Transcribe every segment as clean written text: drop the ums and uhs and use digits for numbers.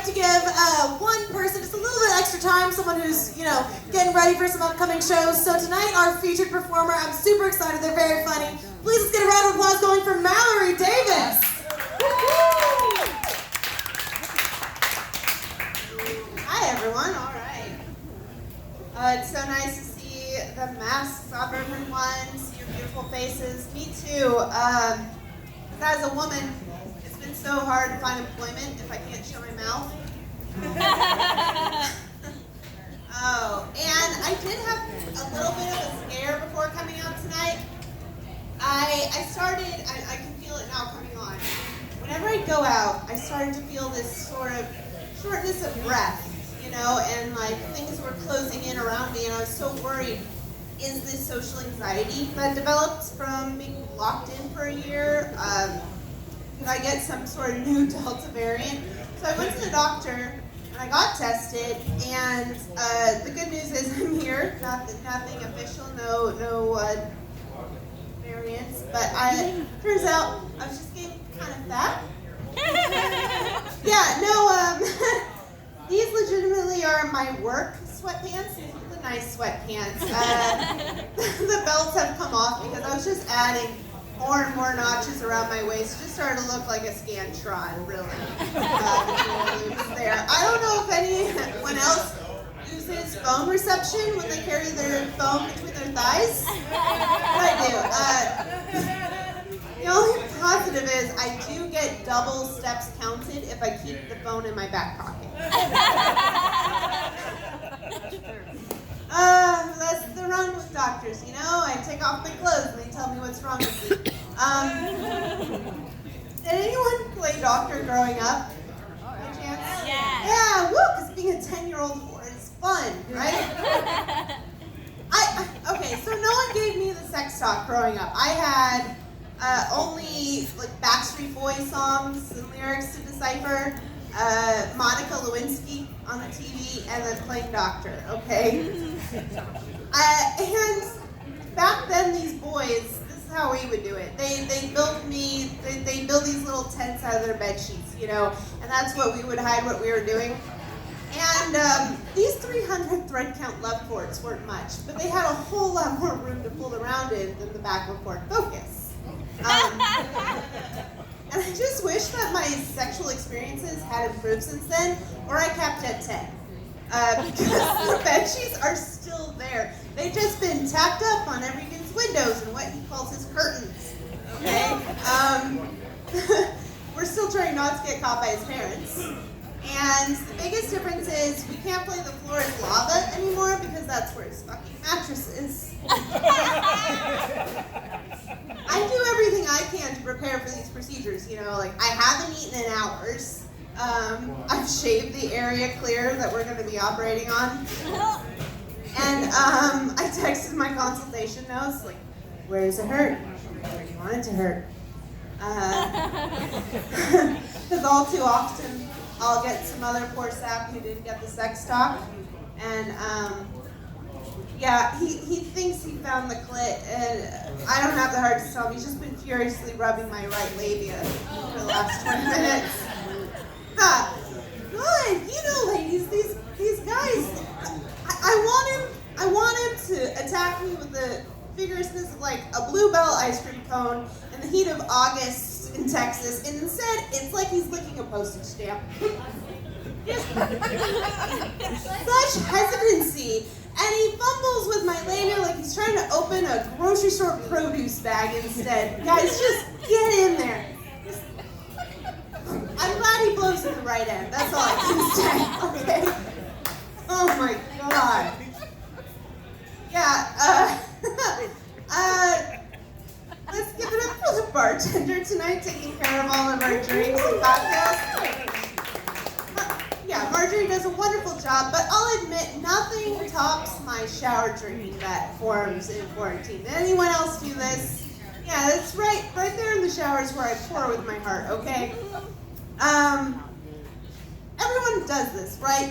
like to give one person just a little bit extra time, someone who's, getting ready for some upcoming shows. So tonight, our featured performer, I'm super excited, they're very funny. Please let's get a round of applause going for Malori Davis. Hi everyone, all right. It's so nice to see the masks off everyone, see your beautiful faces. Me too. As a woman, it's been so hard to find employment if I can't show my mouth. Oh, and I did have a little bit of a scare before coming out tonight. I can feel it now coming on. Whenever I go out, I started to feel this sort of shortness of breath, and like things were closing in around me, and I was so worried. Is this social anxiety that develops from being locked in for a year? Could I get some sort of new Delta variant? So I went to the doctor and I got tested, and the good news is I'm here. Nothing official, no variants, but turns out I was just getting kind of fat. Yeah, no, these legitimately are my work sweatpants. These are the nice sweatpants. The belts have come off because I was just adding more and more notches around my waist. It just started to look like a Scantron, really. There. I don't know if anyone else uses phone reception when they carry their phone between their thighs. But I do. The only positive is I do get double steps counted if I keep the phone in my back pocket. That's the run with doctors, I take off my clothes and they tell me what's wrong with me. Did anyone play doctor growing up? By chance? Yeah, woo, because being a 10-year-old is fun, right? Okay, so no one gave me the sex talk growing up. I had only Backstreet Boys songs and lyrics to decipher, Monica Lewinsky on the TV, and then playing doctor, okay? And back then, these boys, this is how we would do it. They build these little tents out of their bed sheets, and that's what we would hide what we were doing. And these 300 thread count love chords weren't much, but they had a whole lot more room to fool around in than the back of Ford Focus. And I just wish that my sexual experiences had improved since then, or I kept at 10. Because the bed sheets are still there. They've just been tacked up on every dude's windows and what he calls his curtains. Okay? We're still trying not to get caught by his parents. And the biggest difference is we can't play the floor is lava anymore because that's where his fucking mattress is. I do everything I can to prepare for these procedures, I haven't eaten in hours. I've shaved the area clear that we're going to be operating on. And I texted my consultation notes, where does it hurt? Where do you want it to hurt? Because all too often, I'll get some other poor sap who didn't get the sex talk. And he thinks he found the clit, and I don't have the heart to tell him. He's just been furiously rubbing my right labia for the last 20 minutes. Good, ladies, these guys, I want him to attack me with the vigorousness of a Bluebell ice cream cone in the heat of August in Texas, and instead, it's like he's licking a postage stamp. Such hesitancy, and he fumbles with my labia like he's trying to open a grocery store produce bag instead. Guys, just get in there. I'm glad he blows at the right end. That's all I can say, okay? Oh my god. Yeah, let's give it up for the bartender tonight taking care of all of our drinks and cocktails. Yeah, Marjorie does a wonderful job, but I'll admit nothing tops my shower drinking that forms in quarantine. Did anyone else do this? Yeah, that's right there in the showers where I pour with my heart, okay? Everyone does this, right?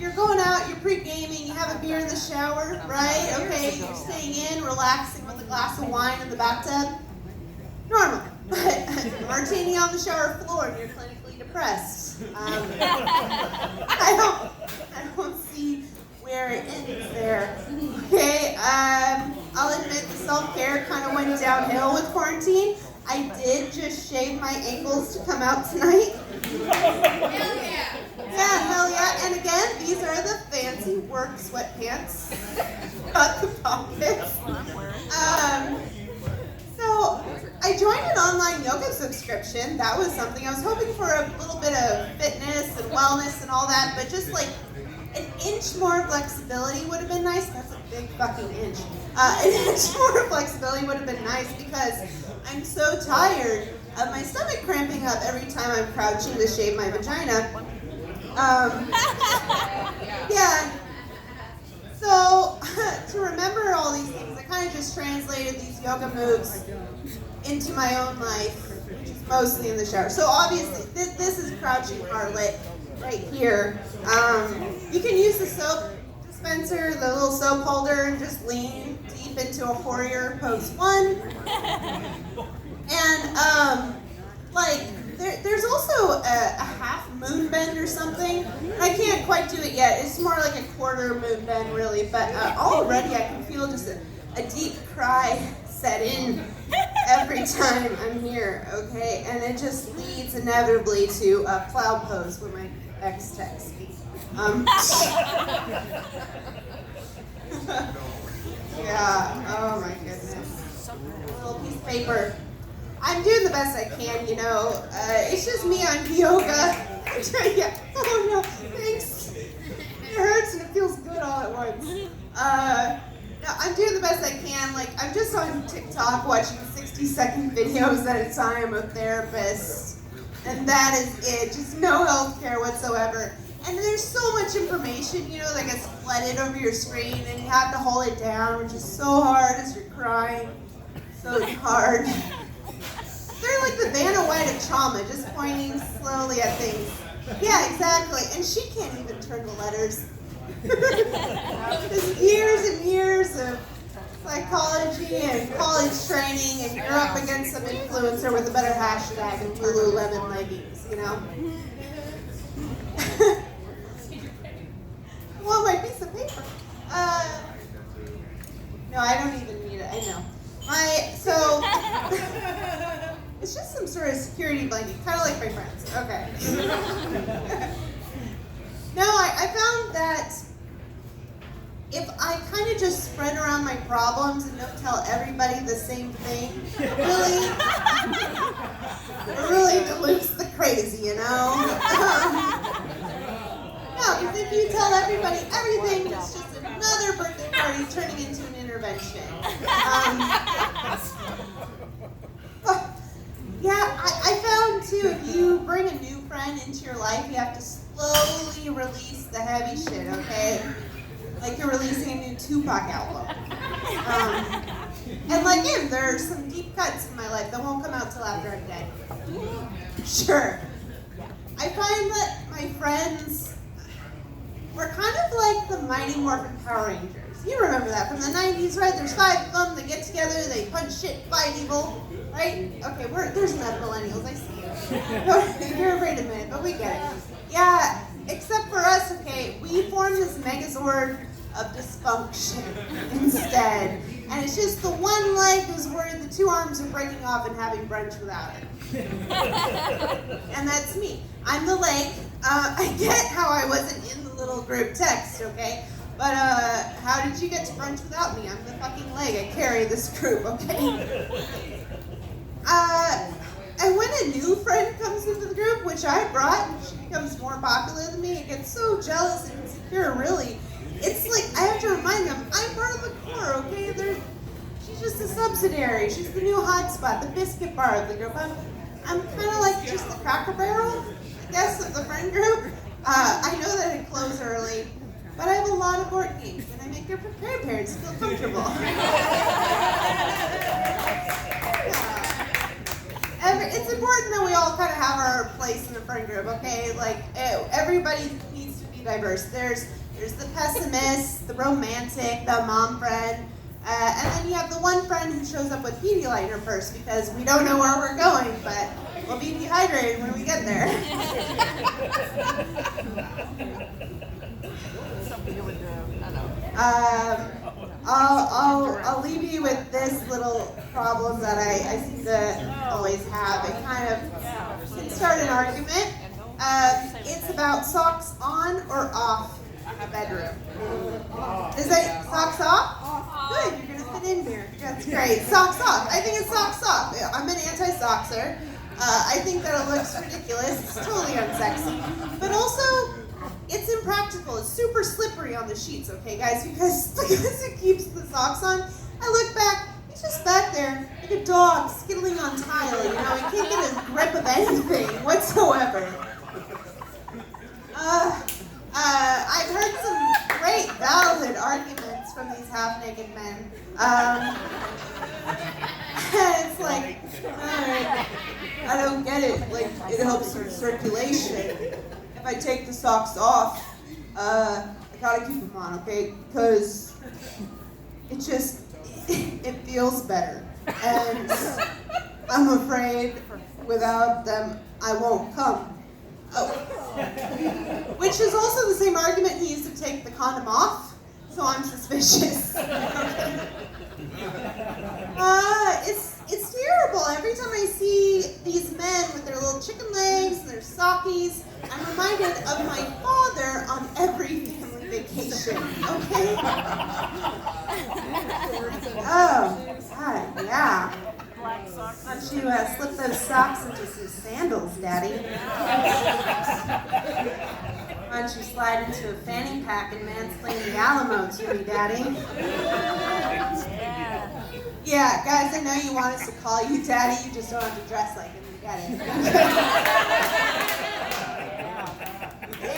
You're going out, you're pre-gaming, you have a beer in the shower, right? Okay, you're staying in, relaxing with a glass of wine in the bathtub. Normal. But martini on the shower floor and you're clinically depressed. out tonight? Yeah, hell yeah. And again, these are the fancy work sweatpants. Got the pockets. So I joined an online yoga subscription. That was something. I was hoping for a little bit of fitness and wellness and all that, but just like an inch more flexibility would have been nice. That's a big fucking inch. An inch more flexibility would have been nice because I'm so tired of my stomach cramping up every time I'm crouching to shave my vagina. Yeah. So, to remember all these things, I kind of just translated these yoga moves into my own life, which is mostly in the shower. So obviously, this is crouching harlot right here. You can use the soap dispenser, the little soap holder, and just lean deep into a warrior pose 1. And, there's also a half moon bend or something. I can't quite do it yet. It's more like a quarter moon bend, really. But already I can feel just a deep cry set in every time I'm here, okay? And it just leads inevitably to a cloud pose when my ex texts me. Yeah, oh my goodness. A little piece of paper. I'm doing the best I can, you know. It's just me on yoga. Yeah. Oh no, thanks. It hurts and it feels good all at once. No, I'm doing the best I can. Like, I'm just on TikTok watching 60-second videos at a time of therapists. And that is it. Just no healthcare whatsoever. And there's so much information, you know, that gets flooded over your screen and you have to hold it down, which is so hard as you're crying. So hard. They're like the Vanna White of trauma, just pointing slowly at things. Yeah, exactly. And she can't even turn the letters. Just years and years of psychology and college training, and you're up against some influencer with a better hashtag and Lululemon leggings, you know? Well, my piece of paper. No, I don't even need it. I know. It's just some sort of security blanket, kind of like my friends. Okay. No, I found that if I kind of just spread around my problems and don't tell everybody the same thing, it really dilutes the crazy, you know? No, because if you tell everybody everything, it's just another birthday party turning into an intervention. Yeah, I found too, if you bring a new friend into your life, you have to slowly release the heavy shit, okay? Like you're releasing a new Tupac album. And like him, there are some deep cuts in my life that won't come out till after I'm dead. Sure. I find that my friends were kind of like the Mighty Morphin Power Rangers. You remember that from the 90s, right? There's 5 of them, they get together, they punch shit, fight evil, right? Okay, there's enough millennials, I see you. You're afraid to admit it, but we get it. Yeah, except for us, okay, we formed this megazord of dysfunction instead. And it's just the one leg who's worried the 2 arms are breaking off and having brunch without it. And that's me. I'm the leg. I get how I wasn't in the little group text, okay? But how did you get to brunch without me? I'm the fucking leg. I carry this group, okay? And when a new friend comes into the group, which I brought, and she becomes more popular than me, it gets so jealous and insecure, really. It's like, I have to remind them, I'm part of the core, okay? She's just a subsidiary. She's the new hotspot, the biscuit bar of the group. I'm kind of like just the Cracker Barrel, I guess, of the friend group. I know that it closed early, but I have a lot of board games, and I make their grandparents feel comfortable. It's important that we all kind of have our place in the friend group, okay? Like, everybody needs to be diverse. There's the pessimist, the romantic, the mom friend, and then you have the one friend who shows up with Pedialyte in her purse because we don't know where we're going, but we'll be dehydrated when we get there. I'll leave you with this little problem that I seem to always have. It kind of start an argument. It's about socks on or off a bedroom. Is it socks off? Good, you're gonna fit in here. That's great. Socks off. I think it's socks off. I'm an anti-sockser. I think that it looks ridiculous. It's totally unsexy. But also, it's impractical. It's super slippery on the sheets, okay, guys? Because it keeps the socks on. I look back, he's just back there like a dog skittling on tile, you know? He can't get a grip of anything whatsoever. I've heard some great, valid arguments from these half-naked men. It's like, alright, I don't get it. Like, it helps with circulation. If I take the socks off, I gotta keep them on, okay? Because it feels better. And I'm afraid without them, I won't come. Oh. Which is also the same argument he used to take the condom off, so I'm suspicious. It's terrible. Every time I see these men with their little chicken legs and their sockies, I'm reminded of my father on every family vacation, okay? Oh, God, yeah. Why don't you slip those socks into some sandals, Daddy? Why don't you slide into a fanny pack and mansplain the Alamo to me, Daddy? Yeah, guys, I know you want us to call you Daddy, you just don't have to dress like him, you get it.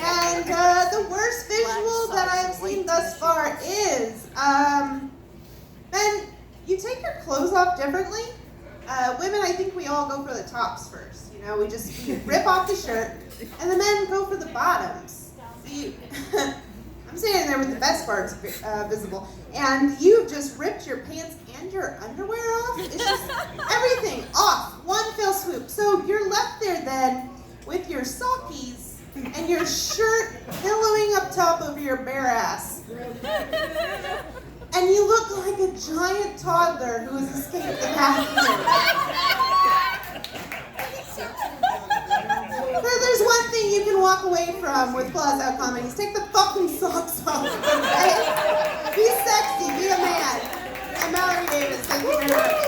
And the worst visual that I've seen thus far is, men, you take your clothes off differently. Women, I think we all go for the tops first. You know, we rip off the shirt, and the men go for the bottoms. So I'm standing there with the best parts visible, and you've just ripped your pants and your underwear off. It's just everything off, one fell swoop. So you're left there then with your sockies and your shirt billowing up top of your bare ass. And you look like a giant toddler who has escaped the bathroom. There's one thing you can walk away from with closeout comments. Take the fucking socks off, okay? Be sexy, be a man. I'm Malori Davis, thank you very much.